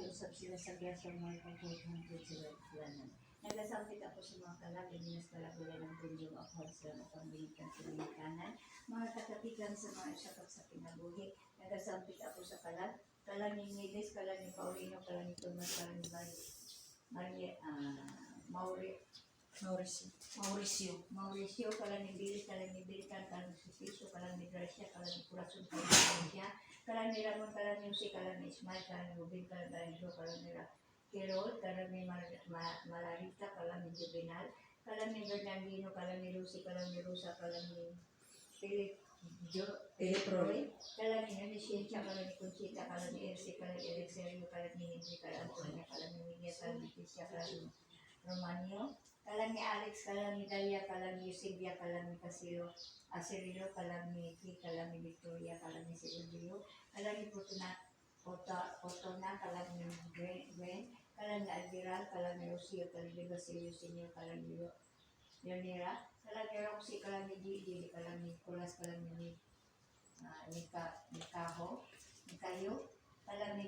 nakiusap sila sa grasyang mga pagkukuntod sila planan. Nagasampit ako sa mga kalag, ibinas kalagulay ng punyong ako sila ng pamilikan sa mga kanan, mga katapikan sa mga isakap sa kinabuhi. Nagasampit ako sa kalag, kalang ni Nides, kalang ni Paulino, kalang ni Tomas, kalang ni Maria, Mauricio, kalang ni Billy, kalang ni Bilkan, kalang ni Sipiso, kalang ni Gracia, kalang ni Corazon, kalang ni Gracia, kalang ni Ramon, kalang ni Jose, kalang ni Ismael, kalang ni Rubin, kalang ni Jo, kalang ni Kirol, kalang ni Malarita, kalang ni Juvenal, kalang ni Bernardino, kalang ni Lucy, kalang ni Rosa, kalang ni Philip Roy, kalang ni Anisiencia, kalang ni Conchita, kalang ni Ersi, kalang ni Elixerio, kalang ni Henry, kalang Antonia, kalang ni Miguel, kalang ni Tisha, kalang ni Romanio, kalang ni Alex, kalang ni Dalia, kalang ni Eusebia, kalang ni Acerio, kalang ni Vicky, kalang ni Victoria, kalang ni Silvio, kalang ni Potona, kalang ni Gwen, kalang ni Alviral, kalang ni Rocio, kalang ni Basilio Senior, kalang ni Leonera, kalang ni Roxy, kalang ni Gigi, kalang ni Nicolas, kalang ni Nikayo, kalang ni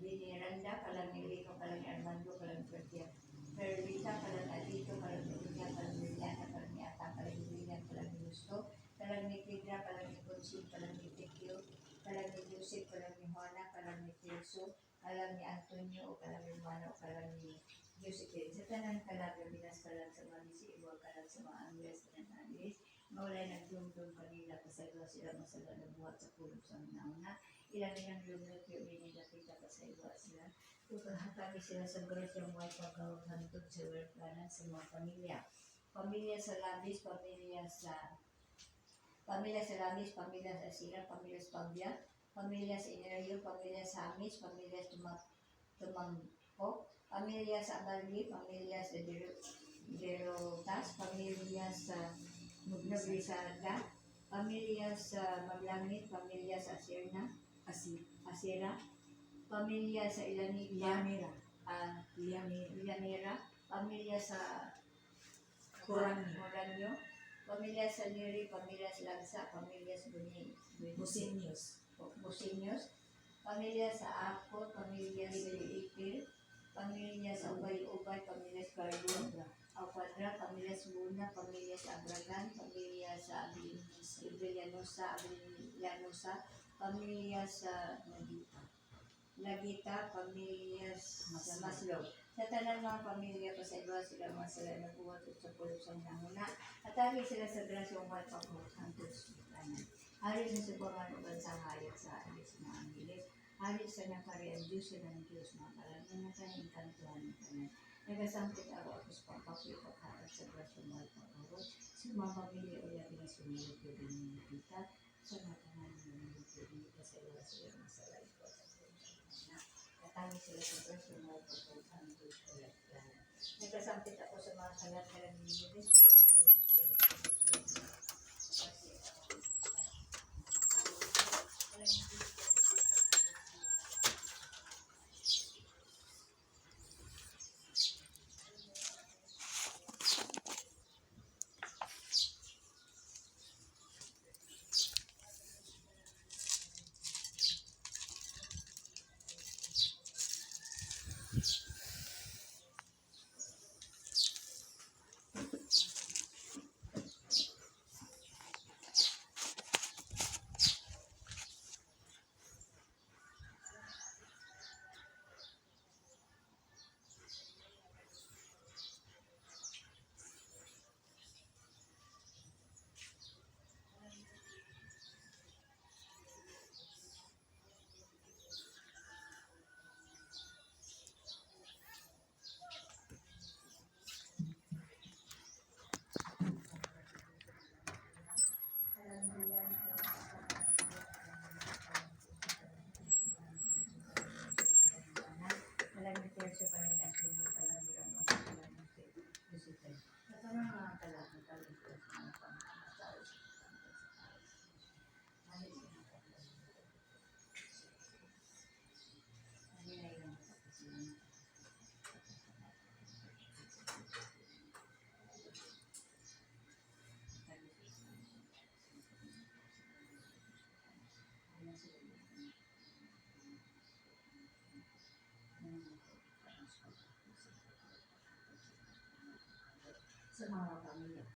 Biniranda, kalang ni Lino, kalang ni Armando, kalang ni Perlita, kalang ni Alito, kalang ni Lunia, kalang ni Liliana, kalang ni Ata, kalang ni William, kalang ni Gusto, kalang ni Pedra, kalang ni Consin, kalang ni Tekio, kalang ni Joseph, kalang ni Juana, kalang ni Tirso, kalang ni Antonio, kalang ni Mano, kalang ni Josephine. Sa tanan kalang binas kalang sa mga disibo, kalang sa mga Angles, kalang sa Angles, mawalay nagdumdum kanila, kasagawa sila masala na buhat sa pulong sa una-una. Ilang lumot yung binilapita kasagawa sila. Kami sila sa grasyang may pagkahantod sa werplanan sa mga pamilya. Pamilya sa Labis, pamilya sa Lamis, pamilya sa Sira, pamilya sa Pabia, pamilya sa Inario, pamilya sa Amis, pamilya sa Tumangko, pamilya sa Abalgi, pamilya sa Derotas, pamilya sa Nagrisaga, pamilya sa Maglangit, pamilya sa Asira, pamilya sa Liamira, pamilya sa Moranyo, pamilya sa Neri, pamilya sa Lagsa, pamilya sa Businyos, pamilya sa Ako, pamilya sa Ipil, pamilya sa Ubay-Ubay, pamilya sa Carbon, Alquadra, pamilya sa Luna, pamilya sa Abragan, pamilya sa Abilianosa, pamilya sa Lagita, pamilya sa Maslog. Sa tanan mga pamilya pa sa iba sila mga sila nagbuhat at sa pulusang nanguna. At ari sila sa grasyong may pagkutantod sa tanan. Hari sa subangan o bansang hayat sa alis na Angeles. Hari sa nakarian Diyos sa ng Diyos mga kalangan na kanyang kantuhan ng tanan. Nagasampit ako sa pagpapikakat sa grasyong may pagkutantod. Sa mga pamilya o yakin na sumilip ko din yung nakita. Sa mga tanan ng mga pamilya sa iba sila masalay ko sa kami sila sa grasyong may pagkutantod sa tanan. Nagasampit ako sa mga kalat-kalat ng Diyos. sa mga pamilya.